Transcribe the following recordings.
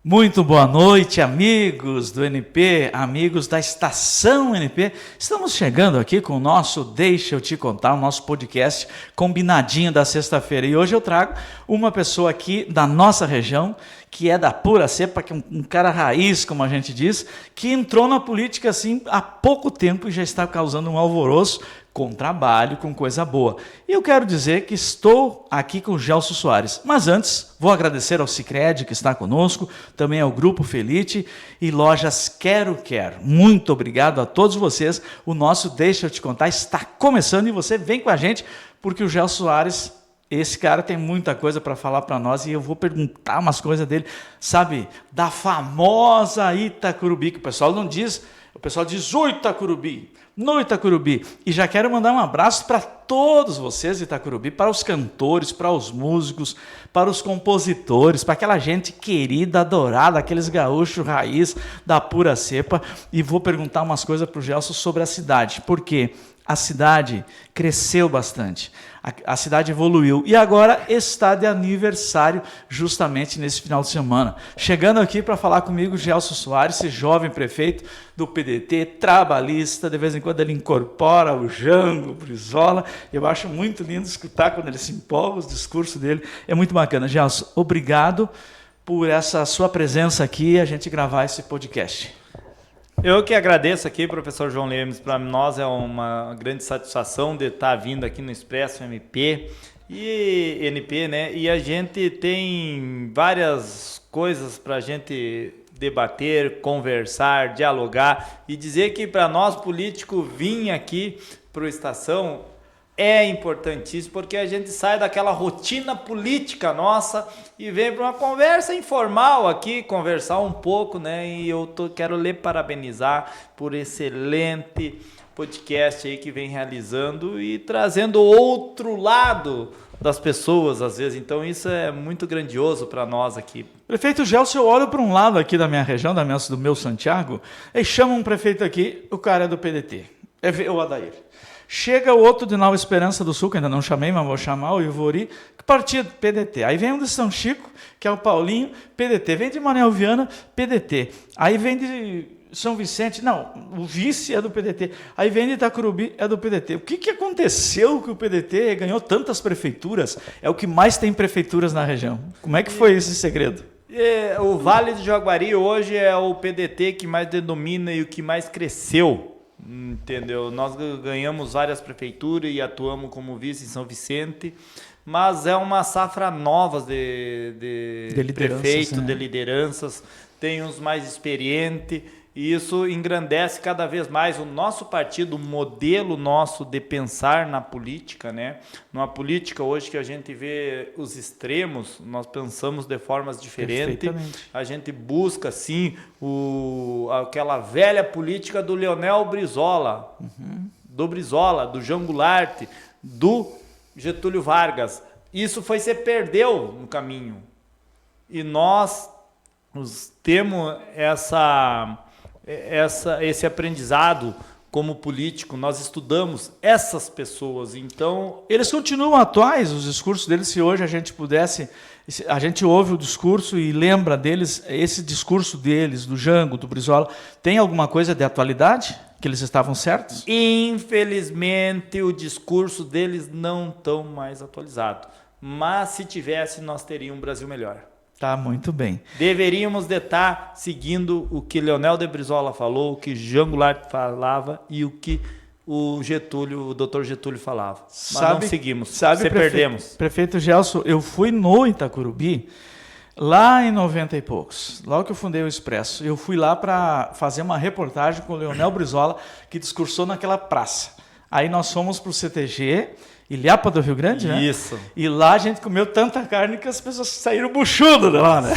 Muito boa noite, amigos do NP, amigos da Estação NP. Estamos chegando aqui com o nosso Deixa Eu Te Contar, o nosso podcast combinadinho da sexta-feira. E hoje eu trago uma pessoa aqui da nossa região, que é da pura cepa, que é um cara raiz, como a gente diz, que entrou na política assim há pouco tempo e já está causando um alvoroço com trabalho, com coisa boa. E eu quero dizer que estou aqui com o Gelson Soares. Mas antes, vou agradecer ao Sicredi que está conosco, também ao Grupo Felite e Lojas Quero. Muito obrigado a todos vocês. O nosso Deixa Eu Te Contar está começando e você vem com a gente, porque o Gelson Soares, esse cara tem muita coisa para falar para nós e eu vou perguntar umas coisas dele, sabe, da famosa Itacurubi, que o pessoal não diz, o pessoal diz o Itacurubi. No Itacurubi. E já quero mandar um abraço para todos vocês de Itacurubi, para os cantores, para os músicos, para os compositores, para aquela gente querida, adorada, aqueles gaúchos raiz da pura cepa. E vou perguntar umas coisas para o Gelson sobre a cidade, porque a cidade cresceu bastante, a cidade evoluiu e agora está de aniversário justamente nesse final de semana. Chegando aqui para falar comigo, Gelson Soares, esse jovem prefeito do PDT, trabalhista, de vez em quando ele incorpora o Jango, o Brizola. Eu acho muito lindo escutar quando ele se empolga, os discursos dele, é muito bacana. Gelson, obrigado por essa sua presença aqui e a gente gravar esse podcast. Eu que agradeço aqui, professor João Lemes. Para nós é uma grande satisfação de estar vindo aqui no Expresso MP e NP, né? E a gente tem várias coisas para a gente debater, conversar, dialogar e dizer que para nós políticos vir aqui para o Estação é importantíssimo, porque a gente sai daquela rotina política nossa e vem para uma conversa informal aqui, conversar um pouco, né? E quero lhe parabenizar por excelente podcast aí que vem realizando e trazendo outro lado das pessoas, às vezes. Então isso é muito grandioso para nós aqui. Prefeito Gelson, eu olho para um lado aqui da minha região, do meu Santiago, e chama um prefeito aqui, o cara é do PDT, é o Adair. Chega o outro de Nova Esperança do Sul, que ainda não chamei, mas vou chamar, o Ivori, partido, PDT. Aí vem um de São Chico, que é o Paulinho, PDT. Vem de Manuel Viana, PDT. Aí vem de São Vicente, não, o vice é do PDT. Aí vem de Itacurubi, é do PDT. O que aconteceu que o PDT ganhou tantas prefeituras? É o que mais tem prefeituras na região. Como é que foi esse segredo? O Vale do Jaguari hoje é o PDT que mais denomina e o que mais cresceu. Entendeu? Nós ganhamos várias prefeituras e atuamos como vice em São Vicente, mas é uma safra nova de prefeito, né? De lideranças, tem uns mais experientes e isso engrandece cada vez mais o nosso partido, o modelo nosso de pensar na política, né? Numa política hoje que a gente vê os extremos, nós pensamos de formas diferentes, a gente busca sim aquela velha política do Leonel Brizola, do Brizola, do João Goulart, do Getúlio Vargas. Isso se perdeu no caminho e nós temos esse aprendizado como político, nós estudamos essas pessoas, então... Eles continuam atuais, os discursos deles, se hoje a gente pudesse... A gente ouve o discurso e lembra deles, esse discurso deles, do Jango, do Brizola, tem alguma coisa de atualidade? Que eles estavam certos? Infelizmente, o discurso deles não estão mais atualizado, mas se tivesse, nós teríamos um Brasil melhor. Tá, muito bem. Deveríamos de estar seguindo o que Leonel de Brizola falou, o que Jean Goulart falava e o que o Dr. Getúlio falava. Mas não seguimos, perdemos. Prefeito Gelson, eu fui no Itacurubi lá em 90 e poucos, logo que eu fundei o Expresso. Eu fui lá para fazer uma reportagem com o Leonel Brizola, que discursou naquela praça. Aí nós fomos para o CTG, Ilhapa do Rio Grande, né? Isso. E lá a gente comeu tanta carne que as pessoas saíram buchudas de lá, né?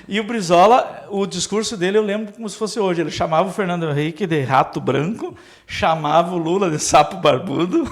E o Brizola, o discurso dele eu lembro como se fosse hoje. Ele chamava o Fernando Henrique de rato branco, chamava o Lula de sapo barbudo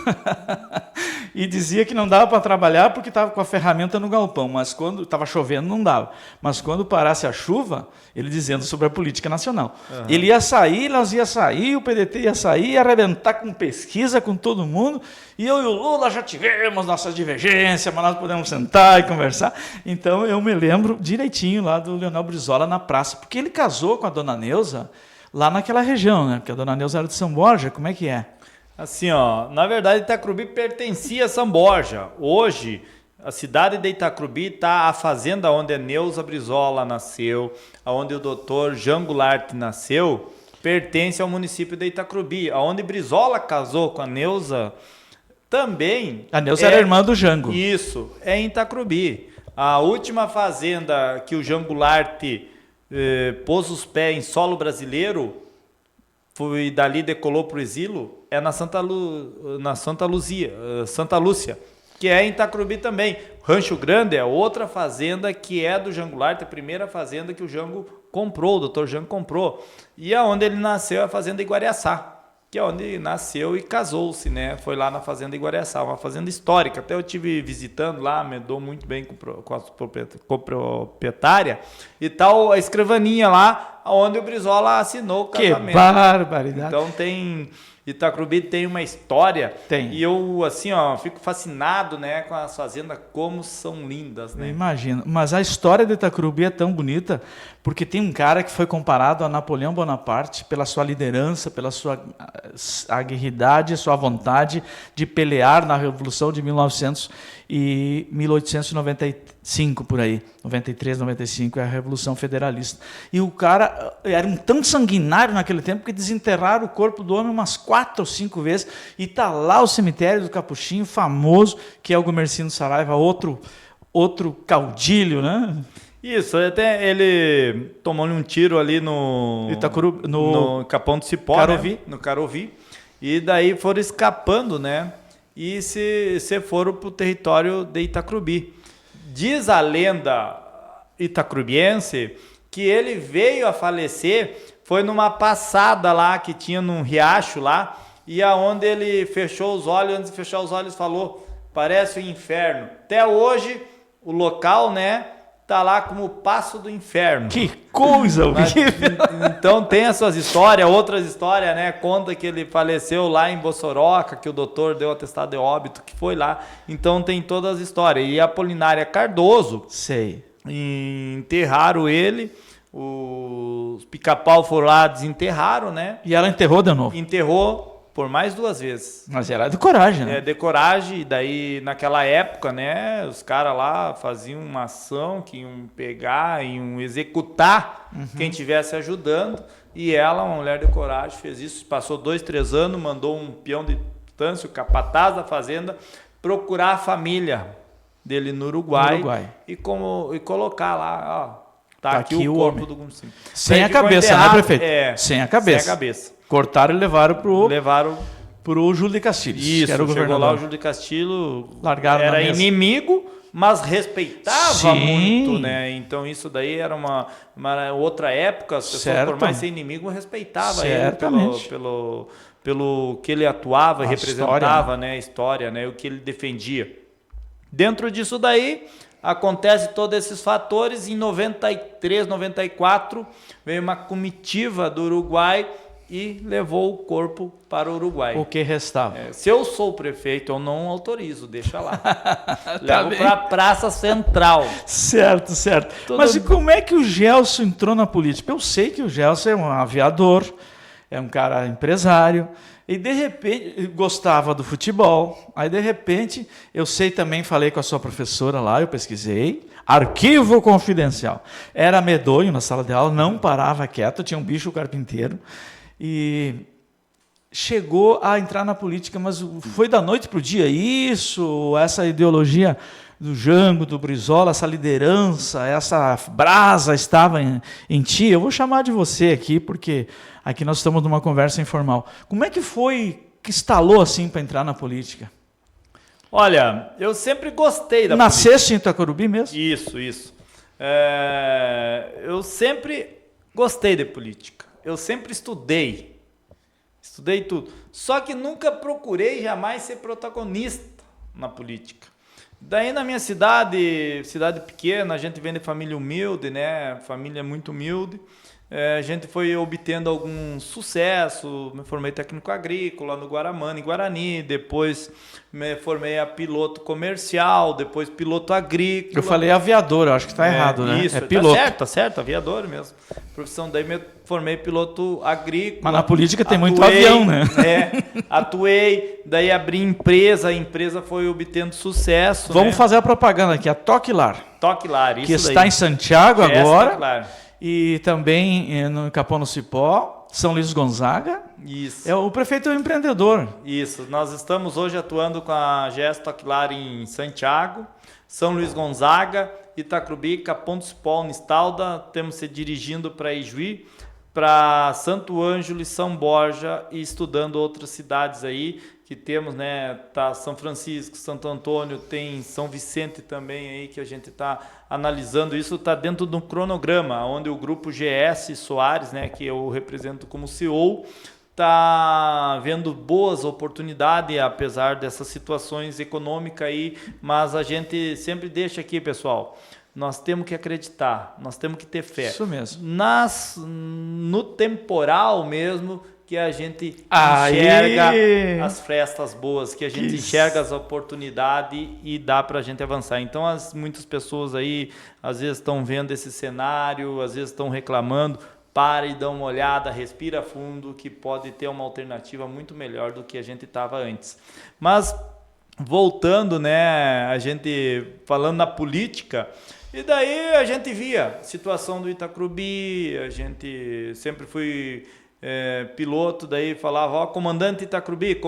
e dizia que não dava para trabalhar porque estava com a ferramenta no galpão, mas quando estava chovendo não dava. Mas quando parasse a chuva, ele dizendo sobre a política nacional. Ele ia sair, nós ia sair, o PDT ia sair, ia arrebentar com pesquisa com todo mundo, e eu e o Lula já tivemos nossas divergências, mas nós podemos sentar e conversar. Então eu me lembro direitinho lá do Leonel Brizola na praça, porque ele casou com a dona Neuza lá naquela região, né? Porque a dona Neuza era de São Borja, como é que é? Assim, ó, na verdade Itacrubi pertencia a São Borja. Hoje, a cidade de Itacrubi está a fazenda onde a Neuza Brizola nasceu, onde o doutor Jean Goulart nasceu, pertence ao município de Itacrubi. Onde Brizola casou com a Neuza também... A Neuza era irmã do Jango. Isso, é em Itacrubi. A última fazenda que o Jean Goulart pôs os pés em solo brasileiro, foi dali decolou para o exílio, é na Santa Lúcia, que é em Itacrubi também. Rancho Grande é outra fazenda que é do Jango Goulart, a primeira fazenda que o Jango comprou, o doutor Jango comprou. E aonde ele nasceu é a fazenda Iguaraçá, que é onde nasceu e casou-se, né? Foi lá na fazenda Iguaraçá, uma fazenda histórica. Até eu estive visitando lá, me dou muito bem com a proprietária. E tal, a escrivaninha lá, onde o Brizola assinou o casamento. Que barbaridade. Então tem... Itacrubi tem uma história. Tem. E eu, assim, ó, fico fascinado, né, com as fazendas, como são lindas, né? Imagino. Mas a história de Itacrubi é tão bonita porque tem um cara que foi comparado a Napoleão Bonaparte pela sua liderança, pela sua aguerridade, sua vontade de pelear na Revolução de 1895, por aí. 93, 95 é a Revolução Federalista. E o cara era tão sanguinário naquele tempo que desenterraram o corpo do homem umas 4 ou 5 vezes. E está lá o cemitério do Capuchinho, famoso, que é o Gumercindo Saraiva, outro caudilho, né? Isso, até ele tomou-lhe um tiro ali no Capão do Cipó, Carovi. né? No Carovi. E daí foram escapando, né? E se foram para o território de Itacrubi. Diz a lenda itacrubiense que ele veio a falecer, foi numa passada lá que tinha num riacho lá, e aonde ele fechou os olhos, antes de fechar os olhos falou, parece o inferno. Até hoje, o local, né, tá lá como o Passo do Inferno. Que coisa horrível! Então tem as suas histórias, outras histórias, né? Conta que ele faleceu lá em Bossoroca, que o doutor deu atestado de óbito, que foi lá. Então tem todas as histórias. E a Apolinária Cardoso, sei, enterraram ele, os Pica-Pau foram lá, desenterraram, né? E ela enterrou de novo? Enterrou por mais 2 vezes. Mas era de coragem, né? É, de coragem, e daí naquela época, né, os caras lá faziam uma ação que iam pegar, iam executar quem estivesse ajudando, e ela, uma mulher de coragem, fez isso, passou 2, 3 anos, mandou um peão de distância, o capataz da fazenda, procurar a família dele no Uruguai. E colocar lá, ó, tá aqui o corpo do Gumercindo. Sem a cabeça, né, prefeito? Sem a cabeça. Cortaram e levaram pro Júlio de Castilhos. Isso, que era o chegou governador. lá o Júlio de Castilhos, Largaram era na mesa. inimigo, mas respeitava Sim. muito, né? Então isso daí era uma outra época, as pessoas, por mais ser inimigo, respeitava ele pelo que ele atuava, representava, história, né? A história, né? O que ele defendia. Dentro disso daí, acontece todos esses fatores. Em 93, 94, veio uma comitiva do Uruguai e levou o corpo para o Uruguai. O que restava? Se eu sou o prefeito, eu não autorizo, deixa lá. Levo para a Praça Central. Certo. Mas e como é que o Gelson entrou na política? Eu sei que o Gelson é um aviador, é um cara empresário, e de repente gostava do futebol. Aí de repente, eu sei também, falei com a sua professora lá, eu pesquisei, arquivo confidencial. Era medonho na sala de aula, não parava quieto, tinha um bicho carpinteiro. E chegou a entrar na política, mas foi da noite para o dia isso, essa ideologia do Jango, do Brizola, essa liderança, essa brasa estava em ti. Eu vou chamar de você aqui, porque aqui nós estamos numa conversa informal. Como é que foi que instalou assim para entrar na política? Olha, eu sempre gostei da política. Nasceste em Itacorubi mesmo? Isso. Eu sempre gostei de política. Eu sempre estudei tudo. Só que nunca procurei jamais ser protagonista na política. Daí na minha cidade pequena, a gente vem de família humilde, né? Família muito humilde. A gente foi obtendo algum sucesso, me formei técnico agrícola no Guaramana, em Guarani, depois me formei a piloto comercial, depois piloto agrícola. Eu falei aviador, eu acho que está errado, né? Isso, é piloto. tá certo, aviador mesmo. Profissão, daí me formei piloto agrícola. Mas na política tem muito avião, né? Atuei, daí abri empresa, a empresa foi obtendo sucesso. Vamos fazer a propaganda aqui, a Toquilar. Toquilar, isso que daí. está em Santiago agora. Toquilar. E também no Capão do Cipó, São Luís Gonzaga. Isso. O prefeito é um empreendedor. Isso. Nós estamos hoje atuando com a GES Toquilar em Santiago, São Luís Gonzaga, Itacrubi, Capão do Cipó, Unistalda. Temos se dirigindo para Ijuí, para Santo Ângelo e São Borja e estudando outras cidades aí que temos, né? Tá São Francisco, Santo Antônio, tem São Vicente também aí que a gente está analisando. Isso está dentro de um cronograma, onde o grupo GS Soares, né, que eu represento como CEO, está vendo boas oportunidades, apesar dessas situações econômicas aí, mas a gente sempre deixa aqui, pessoal, nós temos que acreditar, nós temos que ter fé. Isso mesmo. No temporal mesmo, que a gente enxerga as frestas boas, que a gente enxerga as oportunidades e dá para a gente avançar. Então, muitas pessoas aí, às vezes estão vendo esse cenário, às vezes estão reclamando, para e dá uma olhada, respira fundo, que pode ter uma alternativa muito melhor do que a gente estava antes. Mas, voltando, né, a gente falando na política, e daí a gente via a situação do Itacrubi, a gente sempre foi piloto, daí falava, ó, comandante Itacrubi,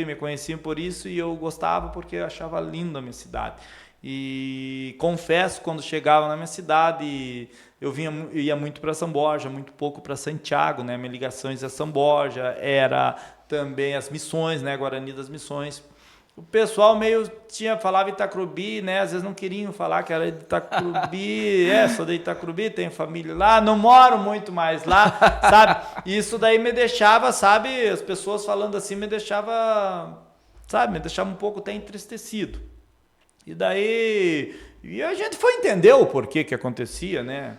me conheciam por isso e eu gostava porque eu achava linda a minha cidade. E confesso, quando chegava na minha cidade, eu ia muito para São Borja, muito pouco para Santiago, né? Minhas ligações a São Borja, era também as missões, né? Guarani das Missões. O pessoal falava Itacrubi, né? Às vezes não queriam falar que era de Itacrubi, sou de Itacrubi, tenho família lá, não moro muito mais lá, sabe? Isso daí me deixava, sabe? As pessoas falando assim me deixava um pouco até entristecido. E daí, a gente foi entender o porquê que acontecia, né?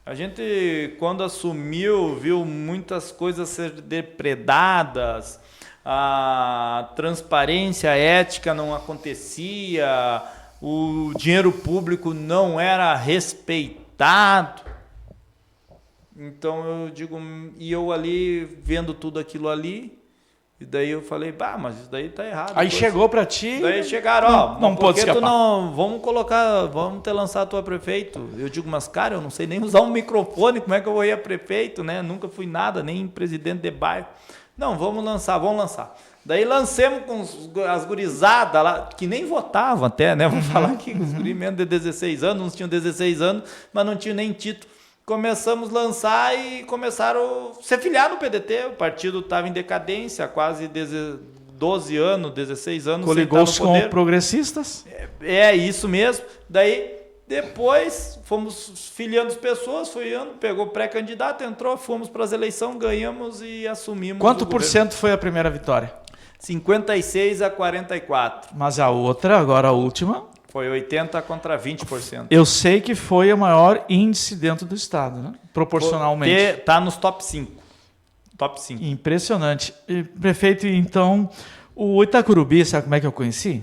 A gente, quando assumiu, viu muitas coisas ser depredadas, a transparência ética não acontecia, o dinheiro público não era respeitado. Então eu digo, e eu ali vendo tudo aquilo ali, e daí eu falei, mas isso daí tá errado. Aí chegou para ti. Daí chegaram, não pode escapar. Vamos te lançar a tua prefeito. Eu digo, mas cara, eu não sei nem usar um microfone, como é que eu vou ir a prefeito, né? Nunca fui nada, nem presidente de bairro. Não, vamos lançar. Daí lancemos com as gurizadas lá, que nem votavam até, né? Vamos falar que os guris mesmo de 16 anos, uns tinham 16 anos, mas não tinham nem título. Começamos a lançar e começaram a se filiar no PDT. O partido estava em decadência há quase 12 anos, 16 anos. Coligou-se com progressistas? É isso mesmo. Daí, depois, fomos filiando as pessoas, pegou pré-candidato, entrou, fomos para as eleições, ganhamos e assumimos. Quanto por cento foi a primeira vitória? 56-44. Mas a outra, agora a última... Foi 80% contra 20%. Eu sei que foi o maior índice dentro do estado, né? Proporcionalmente. Está nos top 5. Top 5. Impressionante. E, prefeito, então, o Itacurubi, sabe como é que eu conheci?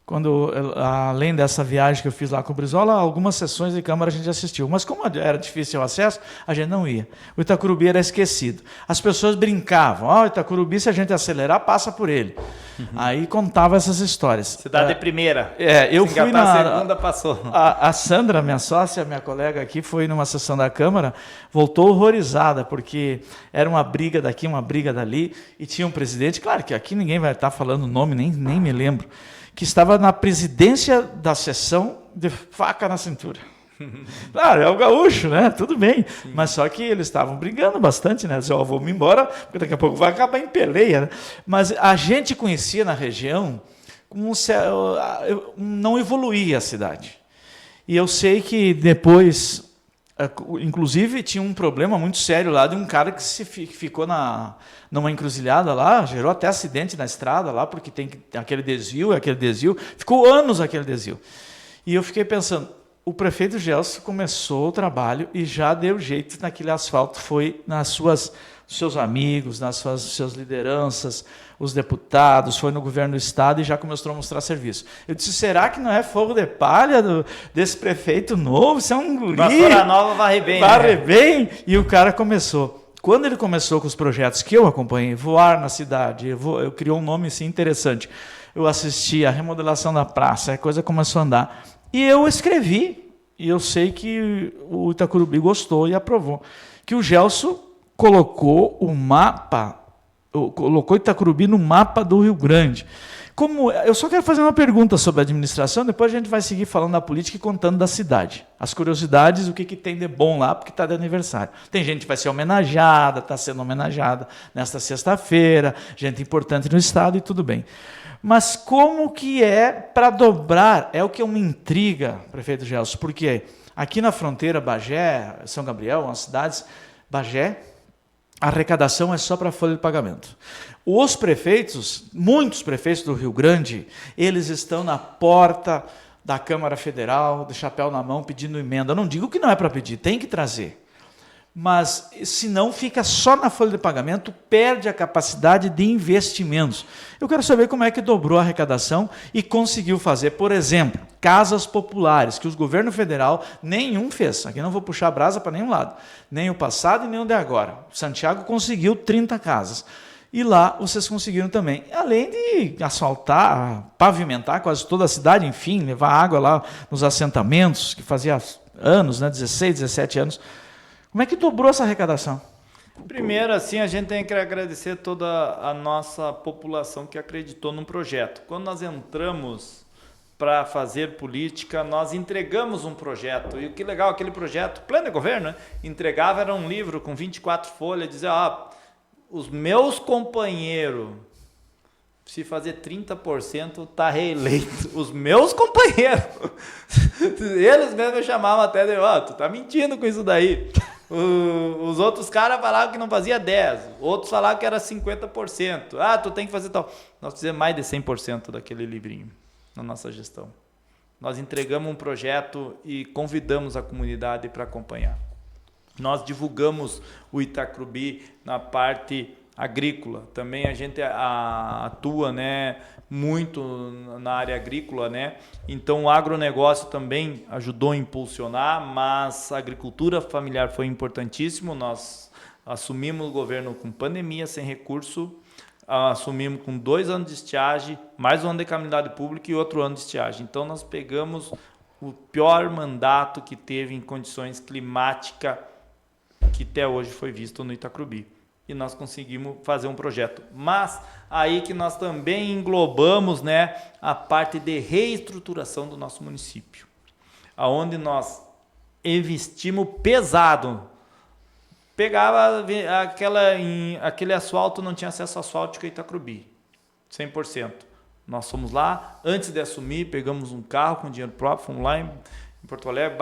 Quando, além dessa viagem que eu fiz lá com o Brizola, algumas sessões de Câmara a gente assistiu. Mas como era difícil o acesso, a gente não ia. O Itacurubi era esquecido. As pessoas brincavam. O Itacurubi, se a gente acelerar, passa por ele. Aí contava essas histórias. Cidade primeira. Eu fui na... A segunda passou. A Sandra, minha sócia, minha colega aqui, foi numa sessão da Câmara, voltou horrorizada, porque era uma briga daqui, uma briga dali, e tinha um presidente, claro que aqui ninguém vai estar falando o nome, nem me lembro, que estava na presidência da sessão de faca na cintura. Claro, é o gaúcho, né? Tudo bem. Sim. Mas só que eles estavam brigando bastante, né? Dizia, vou me embora, porque daqui a pouco vai acabar em peleia, né? Mas a gente conhecia na região, não evoluía a cidade. E eu sei que depois Inclusive, tinha um problema muito sério lá de um cara que ficou numa encruzilhada lá, gerou até acidente na estrada lá, porque tem aquele desvio, ficou anos aquele desvio. E eu fiquei pensando, o prefeito Gelson começou o trabalho e já deu jeito naquele asfalto, foi seus amigos, suas lideranças, os deputados, foi no governo do estado e já começou a mostrar serviço. Eu disse, será que não é fogo de palha desse prefeito novo? Isso é um guri. Vassoura nova varre bem. Varre bem. E o cara começou. Quando ele começou com os projetos que eu acompanhei, Voar na Cidade, eu criou um nome assim, interessante. Eu assisti a remodelação da praça, a coisa começou a andar. E eu escrevi, e eu sei que o Itacurubi gostou e aprovou, que o Gelson colocou Itacurubi no mapa do Rio Grande. Eu só quero fazer uma pergunta sobre a administração, depois a gente vai seguir falando da política e contando da cidade. As curiosidades, o que tem de bom lá, porque está de aniversário. Tem gente que vai ser homenageada, está sendo homenageada nesta sexta-feira, gente importante no estado e tudo bem. Mas como que é para dobrar? É o que me intriga, prefeito Gelson, porque aqui na fronteira, Bagé, São Gabriel, as cidades, Bagé, a arrecadação é só para a folha de pagamento. Os prefeitos, muitos prefeitos do Rio Grande, eles estão na porta da Câmara Federal, de chapéu na mão, pedindo emenda. Eu não digo que não é para pedir, tem que trazer. Mas, se não, fica só na folha de pagamento, perde a capacidade de investimentos. Eu quero saber como é que dobrou a arrecadação e conseguiu fazer, por exemplo, casas populares, que o governo federal nenhum fez. Aqui não vou puxar a brasa para nenhum lado, nem o passado e nem o de agora. Santiago conseguiu 30 casas. E lá vocês conseguiram também, além de asfaltar, pavimentar quase toda a cidade, enfim, levar água lá nos assentamentos, que fazia anos, 16, 17 anos. Como é que dobrou essa arrecadação? Primeiro, assim, a gente tem que agradecer toda a nossa população que acreditou no projeto. Quando nós entramos para fazer política, nós entregamos um projeto. E o que legal, aquele projeto, plano de governo, né? Entregava, era um livro com 24 folhas, dizia, os meus companheiros, se fazer 30%, tá reeleito. Os meus companheiros. Eles mesmos me chamavam até de, tu tá mentindo com isso daí. Os outros caras falavam que não fazia 10%, outros falavam que era 50%. Tu tem que fazer tal. Nós fizemos mais de 100% daquele livrinho na nossa gestão. Nós entregamos um projeto e convidamos a comunidade para acompanhar. Nós divulgamos o Itacurubi na parte agrícola. Também a gente atua, né, muito na área agrícola, né? Então o agronegócio também ajudou a impulsionar, mas a agricultura familiar foi importantíssimo. Nós assumimos o governo com pandemia, sem recurso, assumimos com 2 anos de estiagem, mais um ano de calamidade pública e outro ano de estiagem. Então nós pegamos o pior mandato que teve em condições climáticas que até hoje foi visto no Itacurubi. E nós conseguimos fazer um projeto. Mas aí que nós também englobamos, né, a parte de reestruturação do nosso município, aonde nós investimos pesado. Pegava aquele asfalto, não tinha acesso asfáltico a Itacurubi, 100%. Nós fomos lá, antes de assumir, pegamos um carro com dinheiro próprio, fomos lá em Porto Alegre,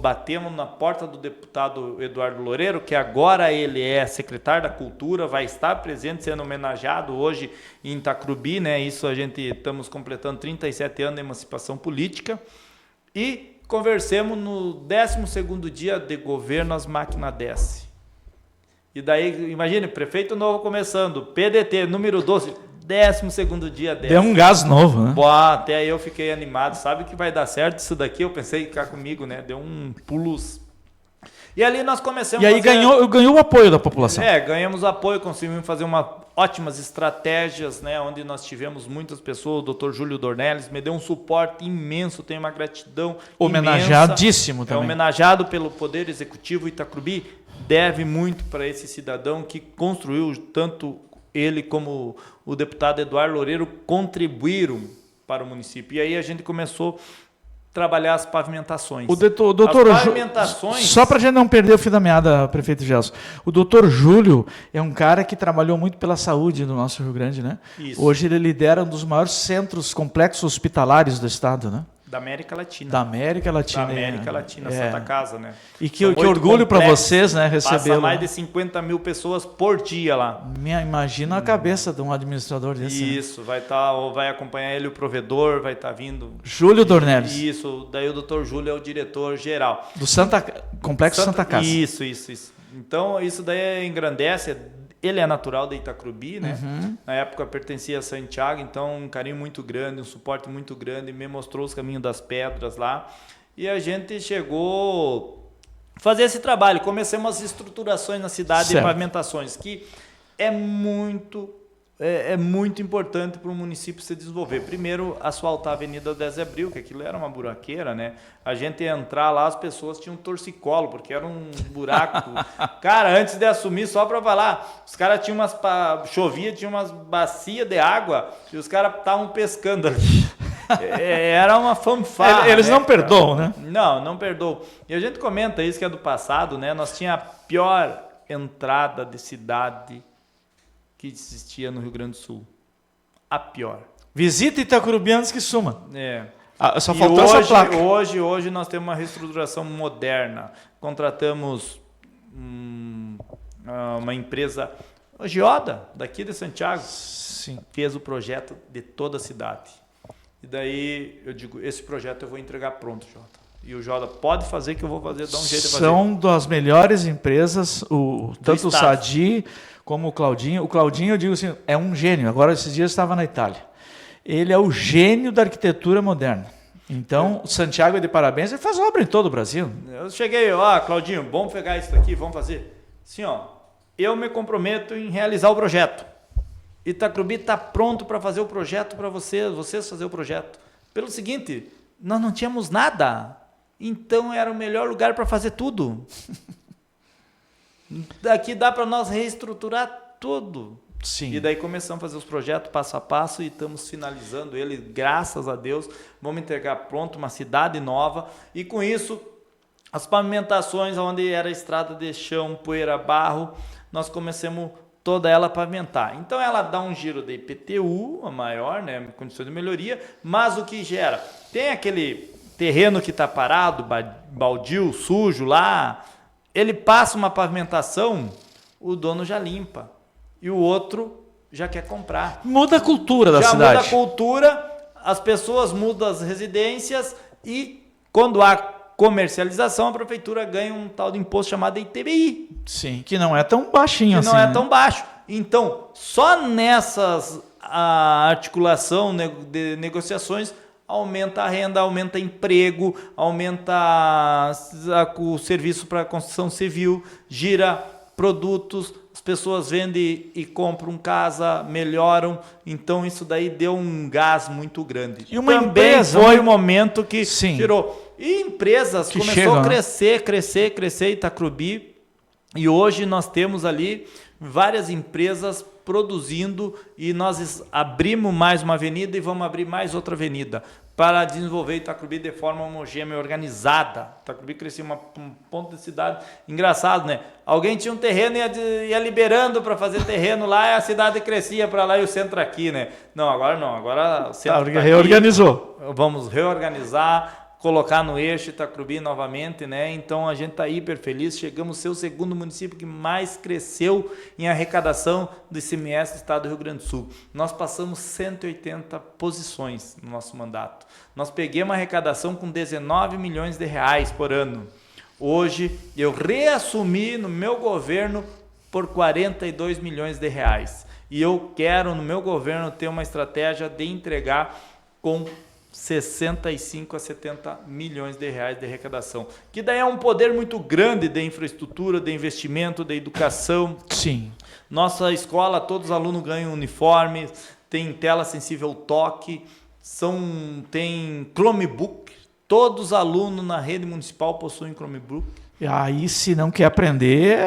batemos na porta do deputado Eduardo Loureiro, que agora ele é secretário da Cultura, vai estar presente, sendo homenageado hoje em Itacurubi, né? Isso a gente estamos completando 37 anos de emancipação política. E conversemos no 12º dia de governo, as máquinas descem. E daí, imagine, prefeito novo começando, PDT, número 12, 12º dia desce. Deu um gás novo, né? Até aí eu fiquei animado, sabe que vai dar certo isso daqui? Eu pensei em ficar comigo, né? Deu um pulos. E ali nós começamos a fazer... ganhou o apoio da população. Ganhamos apoio, conseguimos fazer ótimas estratégias, né? Onde nós tivemos muitas pessoas, o Dr. Júlio Dornelles me deu um suporte imenso, tenho uma gratidão homenageadíssimo imensa. também. Homenageado pelo Poder Executivo. Itacurubi deve muito para esse cidadão que construiu, tanto ele como o deputado Eduardo Loureiro contribuíram para o município. E aí a gente começou a trabalhar as pavimentações. O doutor pavimentações... Só para a gente não perder o fio da meada, prefeito Gelson. O doutor Júlio é um cara que trabalhou muito pela saúde do nosso Rio Grande, né? Isso. Hoje ele lidera um dos maiores centros complexos hospitalares do estado, né? Da América Latina. Da América Latina. Da América Latina, Santa Casa, né? E que orgulho para vocês, né, recebê-lo. Passa mais de 50 mil pessoas por dia lá. Imagina a cabeça de um administrador desse. Isso, vai acompanhar ele o provedor, vai estar vindo. Júlio Dornelles. Isso, daí o Dr. Júlio é o diretor geral. Do Complexo Santa Casa. Isso. Então, isso daí engrandece. Ele é natural de Itacrubi, né? Na época pertencia a Santiago, então um carinho muito grande, um suporte muito grande, me mostrou os caminhos das pedras lá. E a gente chegou a fazer esse trabalho. Começamos as estruturações na cidade, certo. E pavimentações, que é muito importante para o município se desenvolver. Primeiro, asfaltar a Avenida 10 de Abril, que aquilo era uma buraqueira, né? A gente ia entrar lá, as pessoas tinham torcicolo, porque era um buraco. Cara, antes de assumir, só para falar, os caras tinham chovia, tinha umas bacias de água, e os caras estavam pescando ali. Era uma fanfarra. Eles né, não perdoam, né? Não perdoam. E a gente comenta isso, que é do passado, né? Nós tínhamos a pior entrada de cidade que existia no Rio Grande do Sul. A pior. Visita Itacrubi antes que suma. Só E faltou essa placa. Hoje nós temos uma reestruturação moderna. Contratamos uma empresa, a Geoda, daqui de Santiago. Sim. Fez o projeto de toda a cidade. E daí eu digo, esse projeto eu vou entregar pronto, Jota. E o Jota pode fazer que eu vou fazer, dar um jeito de fazer. São das melhores empresas, tanto o estado. Sadi como o Claudinho. O Claudinho, eu digo assim, é um gênio. Agora, esses dias eu estava na Itália. Ele é o gênio da arquitetura moderna. Então, o Santiago é de parabéns. Ele faz obra em todo o Brasil. Eu cheguei, Claudinho, vamos pegar isso aqui, vamos fazer. Assim, eu me comprometo em realizar o projeto. Itacrubi está pronto para fazer o projeto para vocês fazer o projeto. Pelo seguinte, nós não tínhamos nada. Então, era o melhor lugar para fazer tudo. Daqui dá para nós reestruturar tudo. Sim. E daí começamos a fazer os projetos passo a passo e estamos finalizando ele, graças a Deus. Vamos entregar pronto uma cidade nova. E com isso, as pavimentações, onde era estrada de chão, poeira, barro, nós começamos toda ela a pavimentar. Então ela dá um giro de IPTU, a maior, né, condição de melhoria, mas o que gera? Tem aquele terreno que está parado, baldio, sujo lá, ele passa uma pavimentação, o dono já limpa. E o outro já quer comprar. Muda a cultura da já cidade. Muda a cultura, as pessoas mudam as residências e quando há comercialização, a prefeitura ganha um tal de imposto chamado ITBI. Sim, que não é tão baixinho assim. Que não é né? tão baixo. Então, só nessas articulação de negociações, aumenta a renda, aumenta emprego, aumenta o serviço para a construção civil, gira produtos, as pessoas vendem e compram casa, melhoram, então isso daí deu um gás muito grande. E uma também empresa, foi o momento que Sim. tirou. E empresas Que começou chegam, a crescer Itacrubi, e hoje nós temos ali várias empresas produzindo e nós abrimos mais uma avenida e vamos abrir mais outra avenida para desenvolver Itacrubi de forma homogênea e organizada. Itacrubi cresceu um ponto de cidade engraçado, né? Alguém tinha um terreno e ia liberando para fazer terreno lá e a cidade crescia para lá e o centro aqui, né? Não, agora o centro tá reorganizou. aqui, vamos reorganizar, colocar no eixo Itacrubi novamente, né? Então a gente está hiper feliz. Chegamos a ser o segundo município que mais cresceu em arrecadação do ICMS do estado do Rio Grande do Sul. Nós passamos 180 posições no nosso mandato. Nós peguemos uma arrecadação com 19 milhões de reais por ano. Hoje eu reassumi no meu governo por 42 milhões de reais. E eu quero no meu governo ter uma estratégia de entregar com 65 a 70 milhões de reais de arrecadação, que daí é um poder muito grande de infraestrutura, de investimento, de educação. Sim. Nossa escola, todos os alunos ganham uniforme, tem tela sensível toque, tem Chromebook, todos os alunos na rede municipal possuem Chromebook. E aí, se não quer aprender,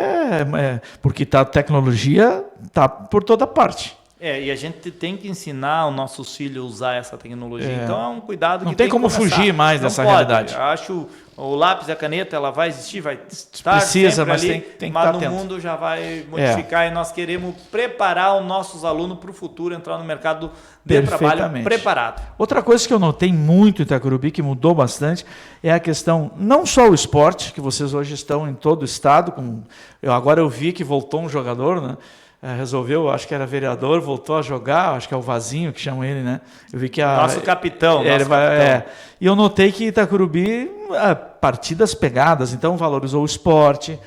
porque a tecnologia está por toda parte. E a gente tem que ensinar os nossos filhos a usar essa tecnologia. É. Então é um cuidado que Não tem como que começar. fugir mais Não dessa pode. realidade. Eu acho o lápis e a caneta, ela vai existir, vai estar Precisa, sempre mas ali, tem que mas estar no atento. mundo já vai modificar e nós queremos preparar os nossos alunos para o futuro, entrar no mercado de trabalho preparado. Outra coisa que eu notei muito em Itacurubi, que mudou bastante, é a questão, não só o esporte, que vocês hoje estão em todo o estado, agora eu vi que voltou um jogador, né? Resolveu, acho que era vereador, voltou a jogar, acho que é o Vazinho que chamam ele, né? Eu vi que Nosso capitão. E eu notei que Itacurubi, partidas pegadas, então valorizou o esporte,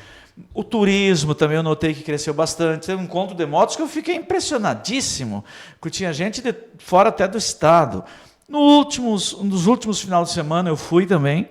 o turismo também eu notei que cresceu bastante. Teve um encontro de motos que eu fiquei impressionadíssimo, porque tinha gente de fora até do estado. Nos últimos finais de semana eu fui também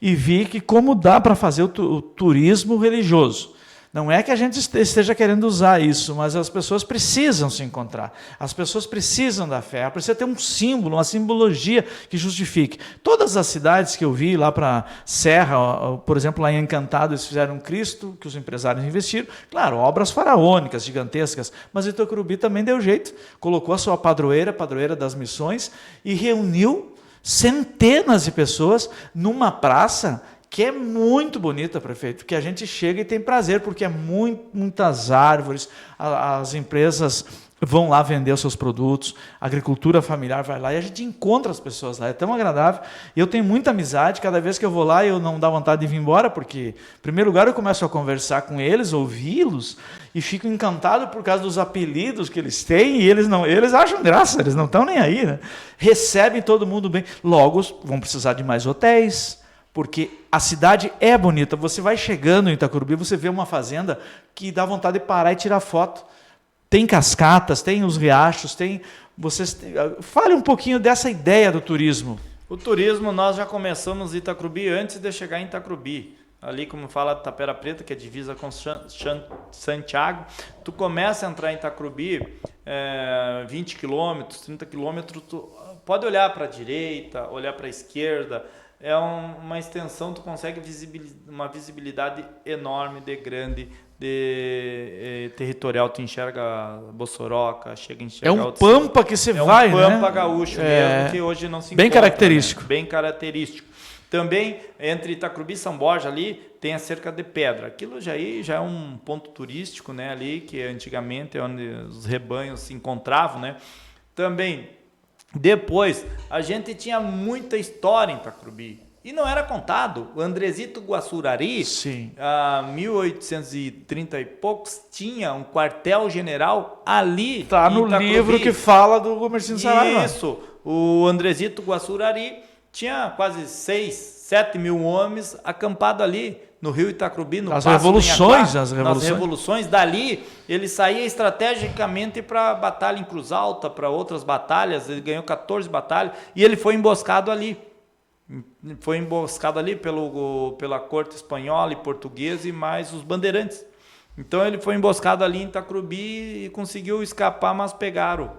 e vi que como dá para fazer o turismo religioso. Não é que a gente esteja querendo usar isso, mas as pessoas precisam se encontrar. As pessoas precisam da fé. Precisa ter um símbolo, uma simbologia que justifique. Todas as cidades que eu vi lá para Serra, por exemplo, lá em Encantado, eles fizeram um Cristo, que os empresários investiram. Claro, obras faraônicas, gigantescas. Mas Itacurubi também deu jeito. Colocou a sua padroeira das missões, e reuniu centenas de pessoas numa praça que é muito bonita, prefeito, que a gente chega e tem prazer, porque é muitas árvores, as empresas vão lá vender os seus produtos, a agricultura familiar vai lá e a gente encontra as pessoas lá, é tão agradável. E eu tenho muita amizade, cada vez que eu vou lá eu não dá vontade de vir embora, porque, em primeiro lugar, eu começo a conversar com eles, ouvi-los, e fico encantado por causa dos apelidos que eles têm, e eles acham graça, eles não estão nem aí, né? Recebem todo mundo bem. Logo, vão precisar de mais hotéis, porque a cidade é bonita. Você vai chegando em Itacurubi, você vê uma fazenda que dá vontade de parar e tirar foto. Tem cascatas, tem os riachos, Fale um pouquinho dessa ideia do turismo. O turismo, nós já começamos em Itacurubi antes de chegar em Itacurubi. Ali, como fala Tapera Preta, que é divisa com Santiago, tu começa a entrar em Itacurubi, 20 quilômetros, 30 quilômetros, tu pode olhar para a direita, olhar para a esquerda. É uma extensão, tu consegue uma visibilidade enorme, grande, territorial. Tu enxerga Bossoroca, chega a enxergar... É um pampa que você vai, né? É um pampa gaúcho mesmo, que hoje não se encontra. Bem característico. Né? Bem característico. Também, entre Itacurubi e São Borja, ali, tem a cerca de pedra. Aquilo já é um ponto turístico, né? Ali, que antigamente é onde os rebanhos se encontravam, né? Também... Depois, a gente tinha muita história em Itacurubi e não era contado. O Andresito Guaçurari, a 1830 e poucos, tinha um quartel-general ali. Está no livro que fala do Gomercindo Saraiva. Isso. O Andresito Guaçurari tinha quase 6, 7 mil homens acampados ali no rio Itacurubi, no Passo do Inhaquá, nas revoluções. Dali, ele saía estrategicamente para a batalha em Cruz Alta, para outras batalhas. Ele ganhou 14 batalhas e ele foi emboscado ali. Foi emboscado ali pela corte espanhola e portuguesa e mais os bandeirantes. Então, ele foi emboscado ali em Itacurubi e conseguiu escapar, mas pegaram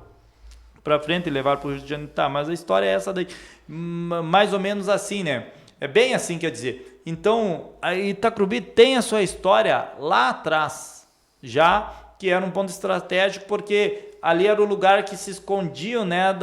para frente e levaram para o Rio de Janeiro. Tá, mas a história é essa daí. Mais ou menos assim, né? É bem assim, quer dizer. Então, a Itacurubi tem a sua história lá atrás, já que era um ponto estratégico, porque ali era o lugar que se escondiam, né,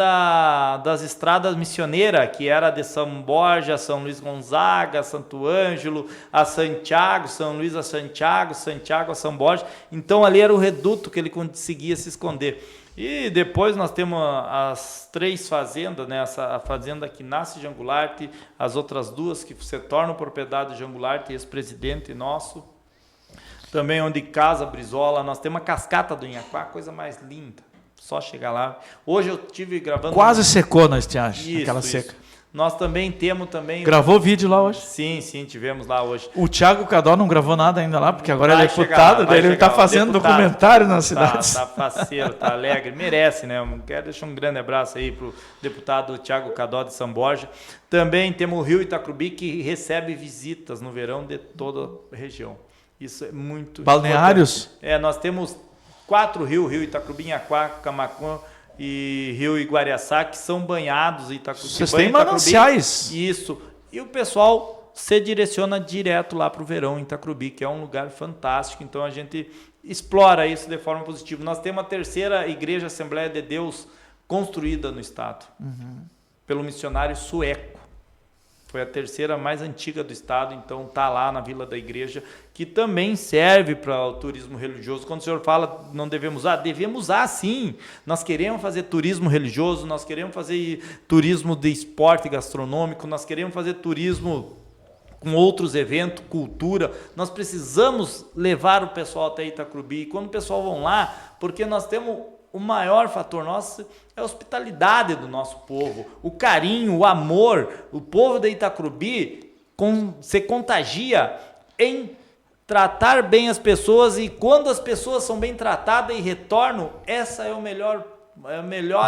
das estradas missioneiras, que era de São Borja, São Luís Gonzaga, Santo Ângelo, a Santiago, São Luís a Santiago, Santiago a São Borja. Então, ali era o reduto que ele conseguia se esconder. E depois nós temos as 3 fazendas, né? A fazenda que nasce de Angularte, as outras 2 que se tornam propriedade de Angularte, ex-presidente nosso. Também onde casa Brizola, nós temos a cascata do Inhaquá, coisa mais linda. Só chegar lá. Hoje eu estive gravando... Quase secou na estiagem, aquela seca. Nós também temos... Gravou vídeo lá hoje? Sim, tivemos lá hoje. O Thiago Cadó não gravou nada ainda lá, porque agora ele é deputado, daí ele está fazendo documentário nas cidades. Tá faceiro, tá alegre, merece, né? Quero deixar um grande abraço aí pro deputado Thiago Cadó de São Borja. Também temos o Rio Itacurubi, que recebe visitas no verão de toda a região. Isso é muito balneários? Importante. Nós temos 4 rios, Rio Itacurubi, Inhaquá, Camaquã e Rio Iguariaçá, que são banhados em Itacurubi. Vocês têm mananciais. Isso. E o pessoal se direciona direto lá para o Verão, em Itacrubi, que é um lugar fantástico. Então, a gente explora isso de forma positiva. Nós temos a terceira igreja Assembleia de Deus construída no estado, pelo missionário sueco. Foi a terceira mais antiga do estado, então está lá na Vila da Igreja, que também serve para o turismo religioso. Quando o senhor fala não devemos usar, devemos usar sim. Nós queremos fazer turismo religioso, nós queremos fazer turismo de esporte gastronômico, nós queremos fazer turismo com outros eventos, cultura. Nós precisamos levar o pessoal até Itacrubi. E quando o pessoal vão lá, porque nós temos o maior fator nosso é a hospitalidade do nosso povo, o carinho, o amor. O povo de Itacrubi se contagia em tratar bem as pessoas, e quando as pessoas são bem tratadas e retornam, essa é o melhor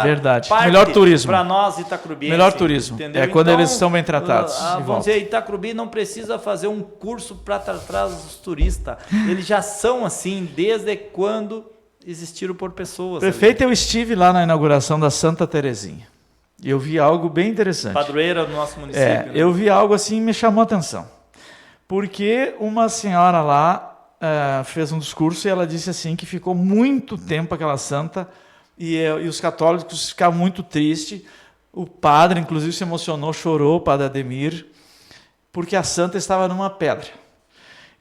verdade, parte melhor turismo para nós itacrubienses. Melhor turismo, entendeu? é quando então, eles são bem tratados. Vamos dizer, Itacrubi não precisa fazer um curso para tratar os turistas, eles já são assim desde quando existiram por pessoas. Prefeito, eu estive lá na inauguração da Santa Terezinha e eu vi algo bem interessante. Padroeira do nosso município. Né? Eu vi algo assim e me chamou a atenção, porque uma senhora lá fez um discurso e ela disse assim que ficou muito tempo aquela santa e os católicos ficavam muito tristes. O padre, inclusive, se emocionou, chorou, o padre Ademir, porque a santa estava numa pedra.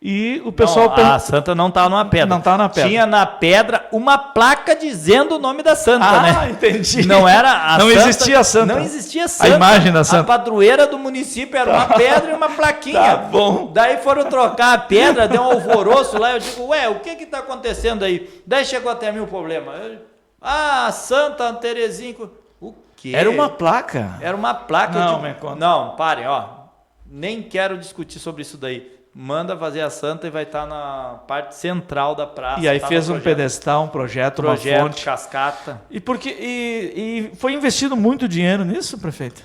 E o pessoal... a santa não estava numa pedra. Não estava na pedra. Tinha na pedra uma placa dizendo o nome da santa, né? Ah, entendi. Não era não santa, existia a santa. Não existia a santa. A imagem da santa. A padroeira do município era uma pedra e uma plaquinha. Tá bom. Daí foram trocar a pedra, deu um alvoroço lá. Eu digo, ué, o que está acontecendo aí? Daí chegou até a mim o problema. Santa Terezinha... O quê? Era uma placa. Era uma placa. Não, eu digo, não, parem, ó. Nem quero discutir sobre isso daí. Manda fazer a santa e vai estar na parte central da praça. E aí fez um pedestal, um projeto, uma fonte. Cascata. E foi investido muito dinheiro nisso, prefeito?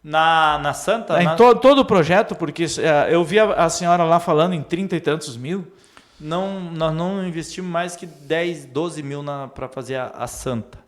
Na santa? Em todo o projeto, porque eu vi a senhora lá falando em 30 e tantos mil. Não, nós não investimos mais que 10, 12 mil para fazer a santa.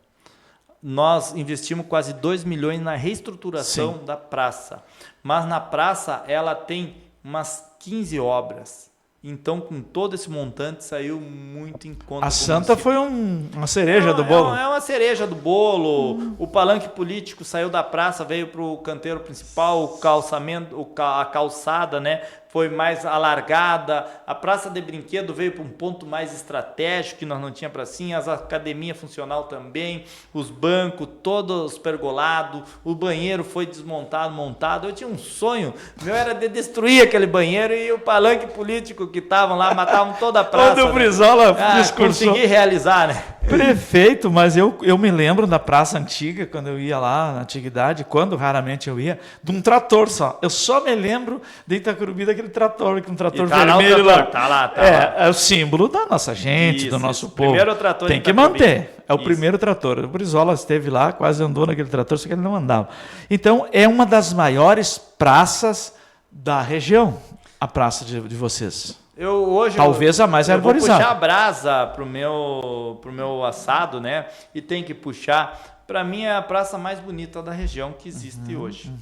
Nós investimos quase 2 milhões na reestruturação da praça. Mas na praça ela tem umas 15 obras. Então, com todo esse montante, saiu muito em conta. A santa foi uma cereja do bolo. É uma cereja do bolo. O palanque político saiu da praça, veio para o canteiro principal, o calçamento, a calçada, né? Foi mais alargada. A praça de brinquedo veio para um ponto mais estratégico, que nós não tínhamos pracinha. As academias funcional também, os bancos, todos pergolados. O banheiro foi desmontado, montado. Eu tinha um sonho, meu era de destruir aquele banheiro, e o palanque político que estavam lá matavam toda a praça. Quando o Brizola discursou. Consegui realizar, né? Prefeito, mas eu me lembro da praça antiga, quando eu ia lá na antiguidade, quando raramente eu ia, de um trator só. Eu só me lembro de Itacrubi daquele trator, que um trator vermelho lá. Tá lá. É o símbolo da nossa gente, do nosso povo. Primeiro trator. Tem que manter. É o primeiro trator. O Brizola esteve lá, quase andou naquele trator, só que ele não andava. Então, é uma das maiores praças da região, a praça de vocês. Talvez a mais arborizada. Eu vou puxar a brasa pro meu assado, né? E tem que puxar. Para mim é a praça mais bonita da região que existe hoje.